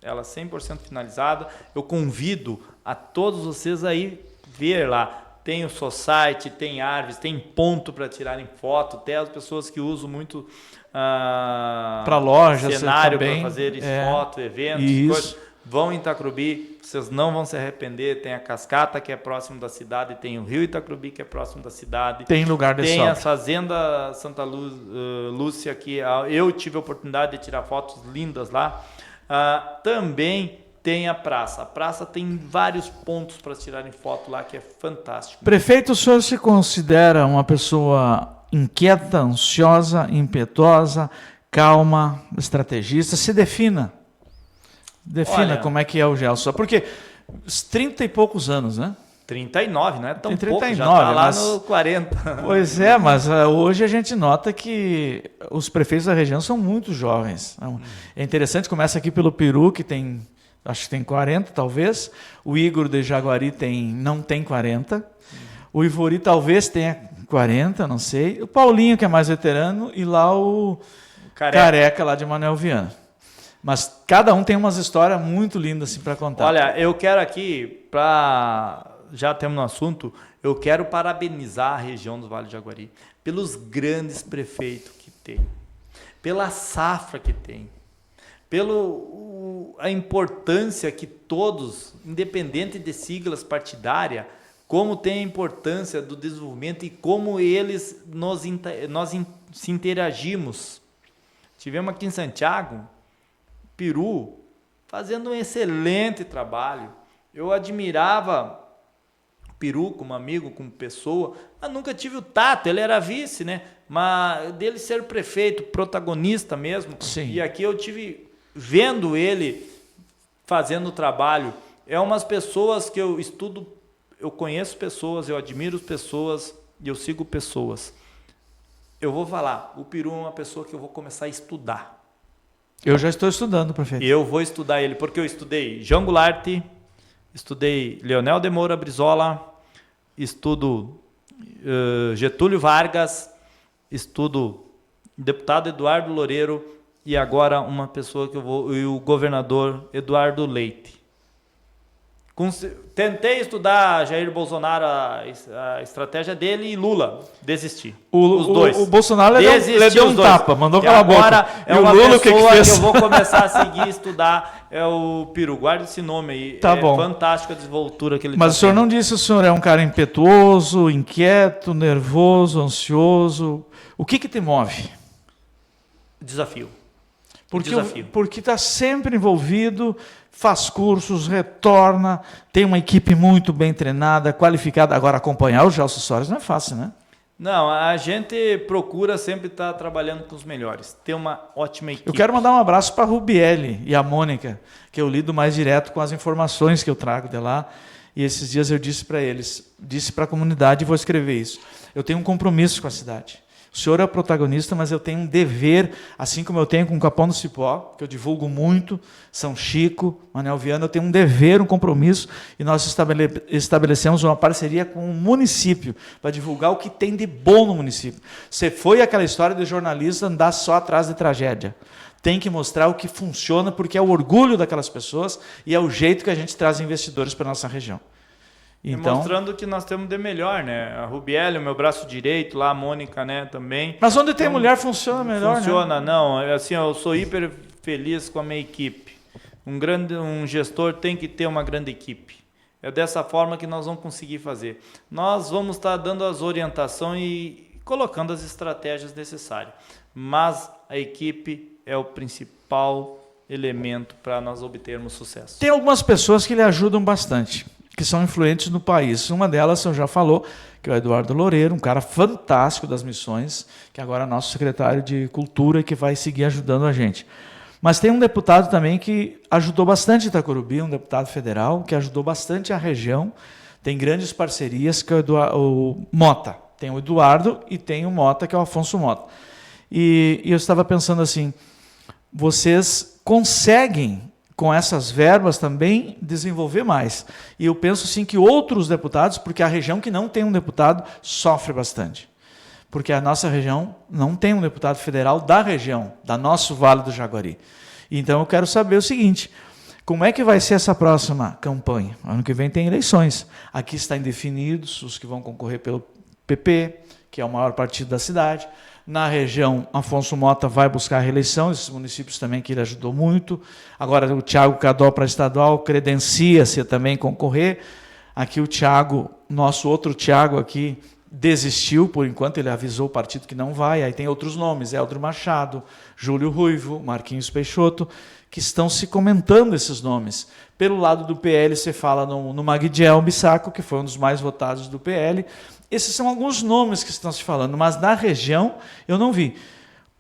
Ela 100% finalizada. Eu convido a todos vocês aí ver lá. Tem o society, tem árvores, tem ponto para tirarem foto. Até as pessoas que usam muito para loja, cenário para fazer foto, eventos, coisas. Vão em Itacrubi, vocês não vão se arrepender. Tem a Cascata, que é próximo da cidade, tem o Rio Itacrubi, que é próximo da cidade. Tem lugar de Tem a Fazenda Santa Lúcia, que eu tive a oportunidade de tirar fotos lindas lá. Também tem a praça. A praça tem vários pontos para tirarem foto lá, que é fantástico. Prefeito, o senhor se considera uma pessoa inquieta, ansiosa, impetuosa, calma, estrategista? Se defina. Defina como é que é o Gelson. Porque 30 e poucos anos, né? 39, não é tão 39, pouco, já está lá no 40. Pois é, mas hoje a gente nota que os prefeitos da região são muito jovens. É interessante, começa aqui pelo Peru, que tem, acho que tem 40 talvez. O Igor de Jaguari não tem 40. O Ivori talvez tenha 40, não sei. O Paulinho, que é mais veterano, e lá o Careca lá de Manuel Viana. Mas cada um tem umas histórias muito lindas assim, para contar. Olha, eu quero aqui, já temos no assunto, eu quero parabenizar a região do Vale do Jaguari pelos grandes prefeitos que tem, pela safra que tem, a importância que todos, independente de siglas partidárias, como tem a importância do desenvolvimento e como eles se interagimos. Tivemos aqui em Santiago, Peru, fazendo um excelente trabalho. Eu admirava o Peru como amigo, como pessoa, mas nunca tive o tato, ele era vice, né? Mas dele ser prefeito, protagonista mesmo. Sim. E aqui eu tive vendo ele fazendo o trabalho. É umas pessoas que eu estudo, eu conheço pessoas, eu admiro pessoas e eu sigo pessoas. Eu vou falar, o Peru é uma pessoa que eu vou começar a estudar. Eu já estou estudando, prefeito. Eu vou estudar ele, porque eu estudei João Goulart, estudei Leonel de Moura Brizola, estudo Getúlio Vargas, estudo deputado Eduardo Loureiro e agora uma pessoa que eu vou, e o governador Eduardo Leite. Tentei estudar Jair Bolsonaro, a estratégia dele e Lula. Desisti. Os dois. O Bolsonaro ele deu um tapa, mandou pela boca. Agora é uma Lula, pessoa que eu vou começar a seguir e estudar. É o Peru. Guarda esse nome aí. Tá bom. Fantástica a desenvoltura que ele Mas o senhor não disse que o senhor é um cara impetuoso, inquieto, nervoso, ansioso. O que te move? Desafio. Porque está sempre envolvido, faz cursos, retorna, tem uma equipe muito bem treinada, qualificada. Agora, acompanhar o Gelson Soares não é fácil, né? Não, a gente procura sempre estar trabalhando com os melhores. Ter uma ótima equipe. Eu quero mandar um abraço para a Rubiele e a Mônica, que eu lido mais direto com as informações que eu trago de lá. E esses dias eu disse para eles, disse para a comunidade, e vou escrever isso. Eu tenho um compromisso com a cidade. O senhor é o protagonista, mas eu tenho um dever, assim como eu tenho com o Capão do Cipó, que eu divulgo muito, São Chico, Manuel Viana, eu tenho um dever, um compromisso, e nós estabelecemos uma parceria com o município, para divulgar o que tem de bom no município. Você foi aquela história de jornalista andar só atrás de tragédia. Tem que mostrar o que funciona, porque é o orgulho daquelas pessoas e é o jeito que a gente traz investidores para a nossa região. Então, mostrando que nós temos de melhor, né? A Rubiele, o meu braço direito, lá a Mônica, né, também. Mas onde tem mulher funciona melhor, funciona, né? Não. Assim, eu sou hiper feliz com a minha equipe. Um gestor tem que ter uma grande equipe. É dessa forma que nós vamos conseguir fazer. Nós vamos estar dando as orientações e colocando as estratégias necessárias. Mas a equipe é o principal elemento para nós obtermos sucesso. Tem algumas pessoas que lhe ajudam bastante, que são influentes no país. Uma delas, eu já falou, que é o Eduardo Loureiro, um cara fantástico das missões, que agora é nosso secretário de Cultura e que vai seguir ajudando a gente. Mas tem um deputado também que ajudou bastante Itacorubi, um deputado federal, que ajudou bastante a região, tem grandes parcerias, que é o Mota. Tem o Eduardo e tem o Mota, que é o Afonso Mota. E eu estava pensando assim, vocês conseguem, com essas verbas também, desenvolver mais. E eu penso assim que outros deputados, porque a região que não tem um deputado sofre bastante. Porque a nossa região não tem um deputado federal da região, da nosso Vale do Jaguari. Então eu quero saber o seguinte, como é que vai ser essa próxima campanha? Ano que vem tem eleições. Aqui está indefinidos os que vão concorrer pelo PP, que é o maior partido da cidade. Na região, Afonso Mota vai buscar a reeleição, esses municípios também que ele ajudou muito. Agora o Thiago Cadó para estadual credencia-se também concorrer. Aqui o Thiago, nosso outro Thiago aqui, desistiu, por enquanto ele avisou o partido que não vai. Aí tem outros nomes, Eldro Machado, Júlio Ruivo, Marquinhos Peixoto, que estão se comentando esses nomes. Pelo lado do PL, você fala no Magdiel Bissaco, que foi um dos mais votados do PL. Esses são alguns nomes que estão se falando, mas na região eu não vi.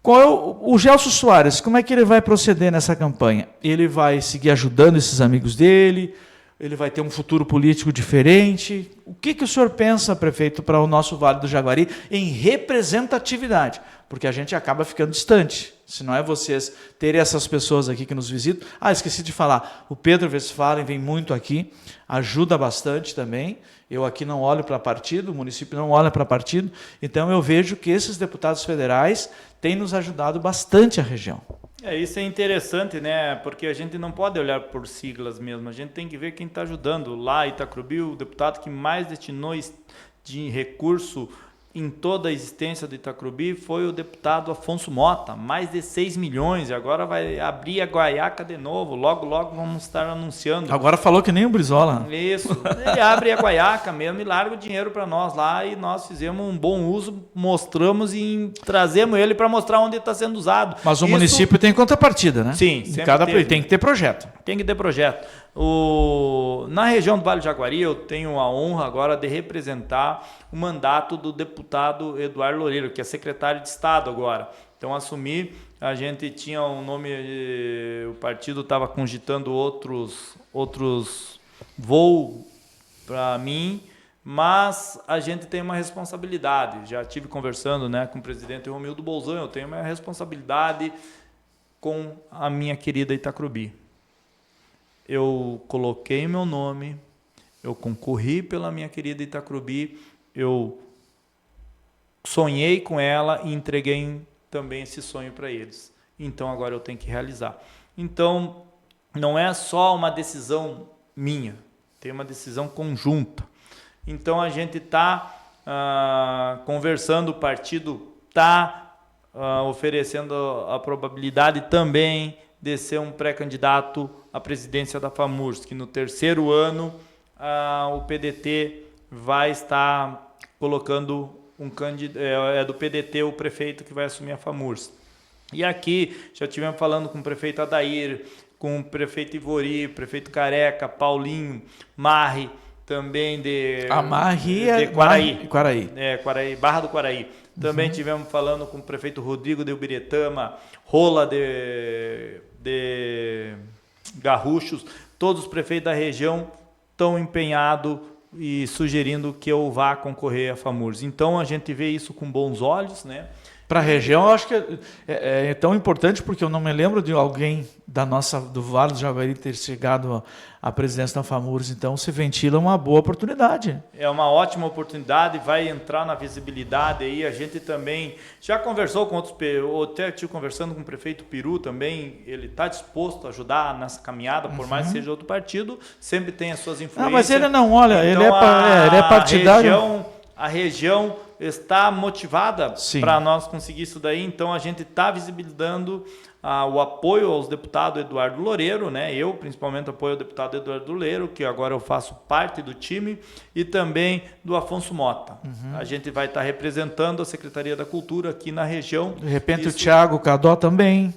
Qual é o Gelson Soares, como é que ele vai proceder nessa campanha? Ele vai seguir ajudando esses amigos dele? Ele vai ter um futuro político diferente? O que o senhor pensa, prefeito, para o nosso Vale do Jaguari em representatividade? Porque a gente acaba ficando distante. Se não é vocês terem essas pessoas aqui que nos visitam. Esqueci de falar. O Pedro Westphalen vem muito aqui, ajuda bastante também. Eu aqui não olho para partido, o município não olha para partido. Então eu vejo que esses deputados federais têm nos ajudado bastante a região. Isso é interessante, né? Porque a gente não pode olhar por siglas mesmo, a gente tem que ver quem está ajudando. Lá em Itacrubi, o deputado que mais destinou de recurso em toda a existência do Itacrubi foi o deputado Afonso Mota, mais de 6 milhões, e agora vai abrir a Guaiaca de novo, logo vamos estar anunciando. Agora falou que nem o Brizola. Isso, ele abre a Guaiaca mesmo e larga o dinheiro para nós lá, e nós fizemos um bom uso, mostramos e trazemos ele para mostrar onde está sendo usado. Mas o município tem contrapartida, né? Sim, sempre tem que ter projeto. Tem que ter projeto. Na região do Vale do Jaguari, eu tenho a honra agora de representar o mandato do deputado Eduardo Loureiro, que é secretário de Estado agora. Então, assumi, a gente tinha um nome, o partido estava cogitando outros voos para mim, mas a gente tem uma responsabilidade. Já estive conversando, né, com o presidente Romildo Bolzan, eu tenho uma responsabilidade com a minha querida Itacrubi. Eu coloquei meu nome, eu concorri pela minha querida Itacrubi, eu sonhei com ela e entreguei também esse sonho para eles. Então agora eu tenho que realizar. Então não é só uma decisão minha, tem uma decisão conjunta. Então a gente está conversando, o partido está oferecendo a probabilidade também de ser um pré-candidato à presidência da FAMURS, que no terceiro ano o PDT vai estar colocando um candidato, do PDT o prefeito que vai assumir a FAMURS. E aqui já estivemos falando com o prefeito Adair, com o prefeito Ivori, prefeito Careca, Paulinho, Marri, também de Quaraí. Quaraí, Barra do Quaraí. Também tivemos falando com o prefeito Rodrigo de Ubiretama, Rola de Garruchos. Todos os prefeitos da região estão empenhados e sugerindo que eu vá concorrer à FAMURS. Então a gente vê isso com bons olhos, né? Para a região, eu acho que é tão importante, porque eu não me lembro de alguém do Vale do Jaguari ter chegado à presidência da FAMURS, então se ventila uma boa oportunidade. É uma ótima oportunidade, vai entrar na visibilidade aí. A gente também já conversou com outros, eu até estive conversando com o prefeito Peru também, ele está disposto a ajudar nessa caminhada, por mais que seja outro partido, sempre tem as suas influências. Não, mas ele não olha, então, ele é partidário. A região está motivada para nós conseguir isso daí, então a gente está visibilizando o apoio aos deputados Eduardo Loureiro, né? Eu principalmente apoio o deputado Eduardo Loureiro, que agora eu faço parte do time, e também do Afonso Mota. A gente vai estar representando a Secretaria da Cultura aqui na região. De repente o Thiago Cadó também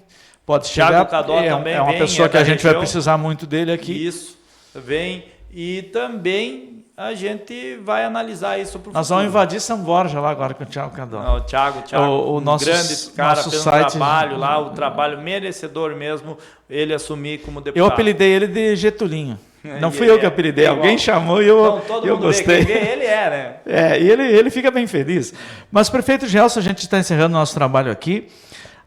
pode chegar. Thiago Cadó também é uma pessoa que a gente vai precisar muito dele aqui. Isso, vem. E também a gente vai analisar isso para o Nós vamos invadir São Borja lá agora com o Thiago Cadó. Não, o Thiago, grande cara, fez um trabalho lá, o trabalho merecedor mesmo, ele assumir como deputado. Eu apelidei ele de Getulinho. Não fui eu que apelidei, alguém chamou e eu gostei. Ele né? E ele fica bem feliz. Mas, prefeito Gelson, a gente está encerrando o nosso trabalho aqui.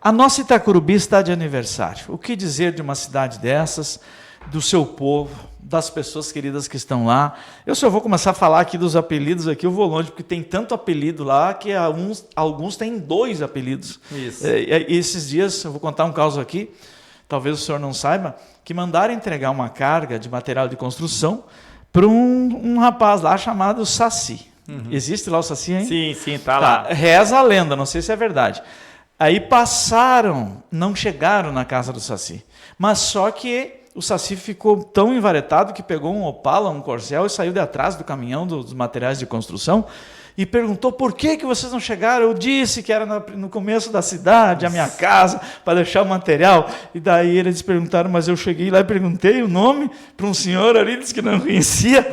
A nossa Itacrubi está de aniversário. O que dizer de uma cidade dessas, do seu povo, das pessoas queridas que estão lá? Eu só vou começar a falar aqui dos apelidos, aqui eu vou longe, porque tem tanto apelido lá que alguns têm 2 apelidos. Isso. Esses dias, eu vou contar um caso aqui, talvez o senhor não saiba, que mandaram entregar uma carga de material de construção para um rapaz lá chamado Saci. Existe lá o Saci, hein? Sim, tá lá. Reza a lenda, não sei se é verdade. Aí não chegaram na casa do Saci. Mas só que o Saci ficou tão envaretado que pegou um Opala, um Corcel e saiu de atrás do caminhão dos materiais de construção e perguntou por que vocês não chegaram. Eu disse que era no começo da cidade, a minha casa, para deixar o material. E daí eles perguntaram, mas eu cheguei lá e perguntei o nome para um senhor ali, disse que não conhecia.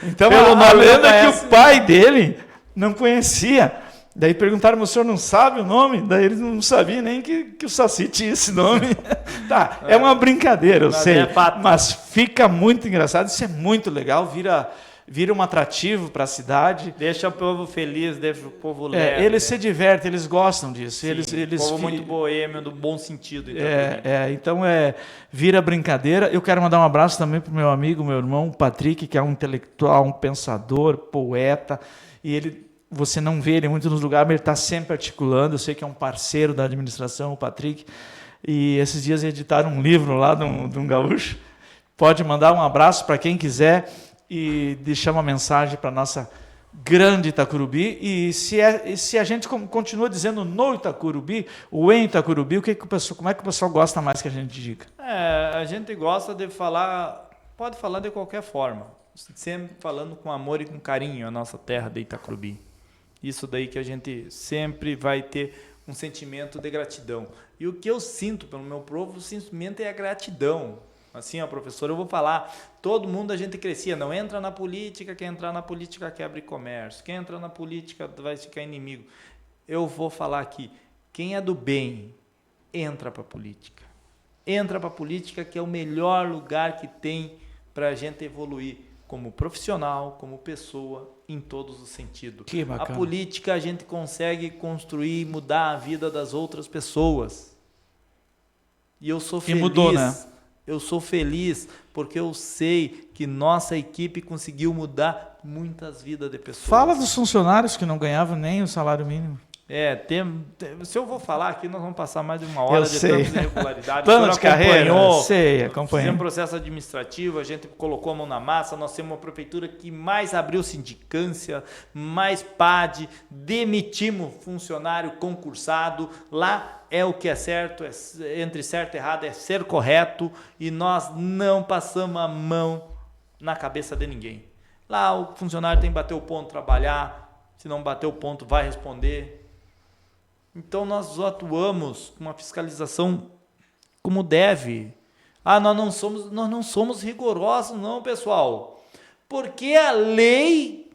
Então a lenda é que o pai dele não conhecia. Daí perguntaram, mas o senhor não sabe o nome? Daí eles não sabiam nem que o Saci tinha esse nome. É uma brincadeira, eu sei, mas fica muito engraçado, isso é muito legal, vira um atrativo para a cidade. Deixa o povo feliz, deixa o povo leve. Eles se divertem, eles gostam disso. Povo muito boêmio, do bom sentido. Então vira brincadeira. Eu quero mandar um abraço também para o meu amigo, meu irmão, Patrick, que é um intelectual, um pensador, poeta, e você não vê ele muito nos lugares, mas ele está sempre articulando. Eu sei que é um parceiro da administração, o Patrick. e esses dias editaram um livro lá de um gaúcho. Pode mandar um abraço para quem quiser e deixar uma mensagem para a nossa grande Itacurubi. E se a gente continua dizendo no Itacurubi, ou em Itacurubi, como é que o pessoal gosta mais que a gente diga? A gente gosta de falar, pode falar de qualquer forma, sempre falando com amor e com carinho a nossa terra de Itacurubi. Isso daí que a gente sempre vai ter um sentimento de gratidão. E o que eu sinto pelo meu povo, o sentimento é a gratidão. Assim, ó, professor, eu vou falar, todo mundo a gente crescia, não entra na política, quem entrar na política quebra comércio, quem entra na política vai ficar inimigo. Eu vou falar aqui, quem é do bem, entra para a política. Entra para a política, que é o melhor lugar que tem para a gente evoluir como profissional, como pessoa, em todos os sentidos. Que bacana. A política a gente consegue construir e mudar a vida das outras pessoas. E eu sou feliz. E mudou, né? Eu sou feliz porque eu sei que nossa equipe conseguiu mudar muitas vidas de pessoas. Fala dos funcionários que não ganhavam nem o salário mínimo. Se eu vou falar aqui, nós vamos passar mais de uma hora de tantas irregularidades. Plano de carreira, acompanhou. Fizemos processo administrativo, a gente colocou a mão na massa, nós temos uma prefeitura que mais abriu sindicância, mais PAD, demitimos funcionário concursado, lá é o que é certo, entre certo e errado é ser correto, e nós não passamos a mão na cabeça de ninguém. Lá o funcionário tem que bater o ponto, trabalhar, se não bater o ponto vai responder. Então nós atuamos com uma fiscalização como deve. Nós não somos rigorosos não, pessoal. Porque a lei,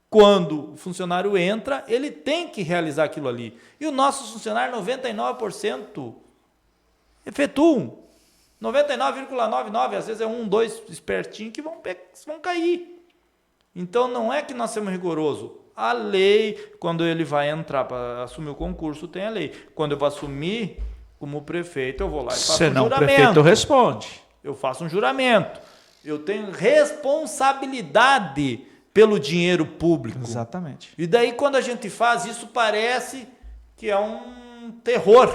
quando o funcionário entra, ele tem que realizar aquilo ali. E o nosso funcionário, 99%, efetuam. 99,99%, às vezes é 1, 2 espertinhos que vão cair. Então não é que nós somos rigorosos. A lei, quando ele vai entrar para assumir o concurso, tem a lei. Quando eu vou assumir como prefeito, eu vou lá e faço um juramento. Senão o prefeito responde. Eu faço um juramento. Eu tenho responsabilidade pelo dinheiro público. Exatamente. E daí, quando a gente faz isso, parece que é um terror,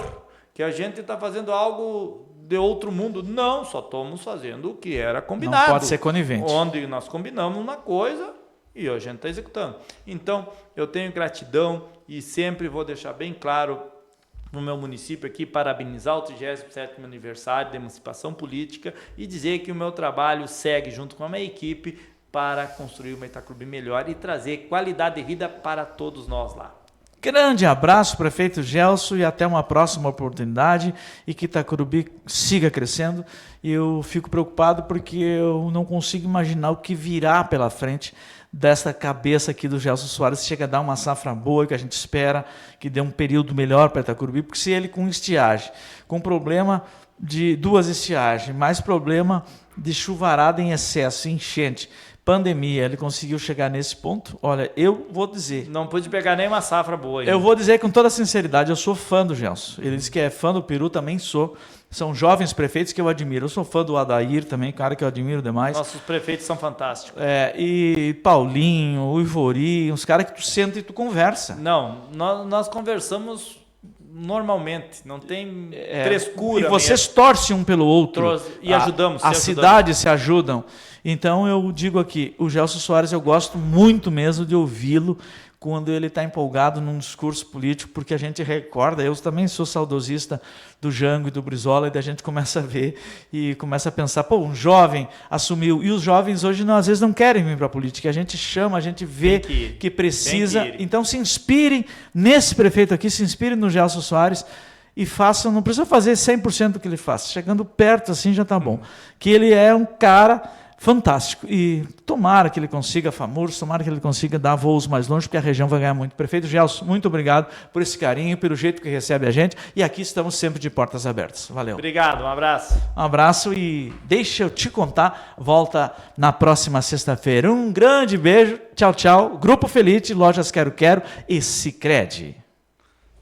que a gente está fazendo algo de outro mundo. Não, só estamos fazendo o que era combinado. Não pode ser conivente. Onde nós combinamos uma coisa e a gente está executando. Então, eu tenho gratidão e sempre vou deixar bem claro no meu município aqui, parabenizar o 37º aniversário da emancipação política e dizer que o meu trabalho segue junto com a minha equipe para construir uma Itacurubi melhor e trazer qualidade de vida para todos nós lá. Grande abraço, prefeito Gelson, e até uma próxima oportunidade, e que Itacurubi siga crescendo. E eu fico preocupado porque eu não consigo imaginar o que virá pela frente desta cabeça aqui do Gelson Soares. Chega a dar uma safra boa, que a gente espera que dê um período melhor para Itacurubi, porque se ele com estiagem, com problema de 2 estiagens, mais problema de chuvarada em excesso, enchente, pandemia, ele conseguiu chegar nesse ponto. Olha, eu vou dizer... Não pude pegar nem uma safra boa ainda. Eu vou dizer com toda sinceridade, eu sou fã do Gelson. Ele disse que é fã do Peru, também sou. São jovens prefeitos que eu admiro. Eu sou fã do Adair também, cara que eu admiro demais. Nossos prefeitos são fantásticos. E Paulinho, o Ivori, uns caras que tu senta e tu conversa. Não, nós conversamos normalmente, não tem frescura. E vocês torcem um pelo outro. E ajudamos. As cidades se ajudam. Então eu digo aqui, o Gelson Soares, eu gosto muito mesmo de ouvi-lo quando ele está empolgado num discurso político, porque a gente recorda, eu também sou saudosista do Jango e do Brizola, e daí a gente começa a ver e começa a pensar, um jovem assumiu, e os jovens hoje às vezes não querem vir para a política, a gente chama, a gente vê que precisa, então se inspirem nesse prefeito aqui, se inspirem no Gelson Soares, e façam, não precisa fazer 100% do que ele faz, chegando perto assim já está bom, que ele é um cara fantástico, e tomara que ele consiga famoso, tomara que ele consiga dar voos mais longe, porque a região vai ganhar muito. Prefeito Gelson, muito obrigado por esse carinho, pelo jeito que recebe a gente, e aqui estamos sempre de portas abertas. Valeu. Obrigado, um abraço. Um abraço e deixa eu te contar, volta na próxima sexta-feira. Um grande beijo, tchau, tchau. Grupo Felite, Lojas Quero Quero e Sicredi.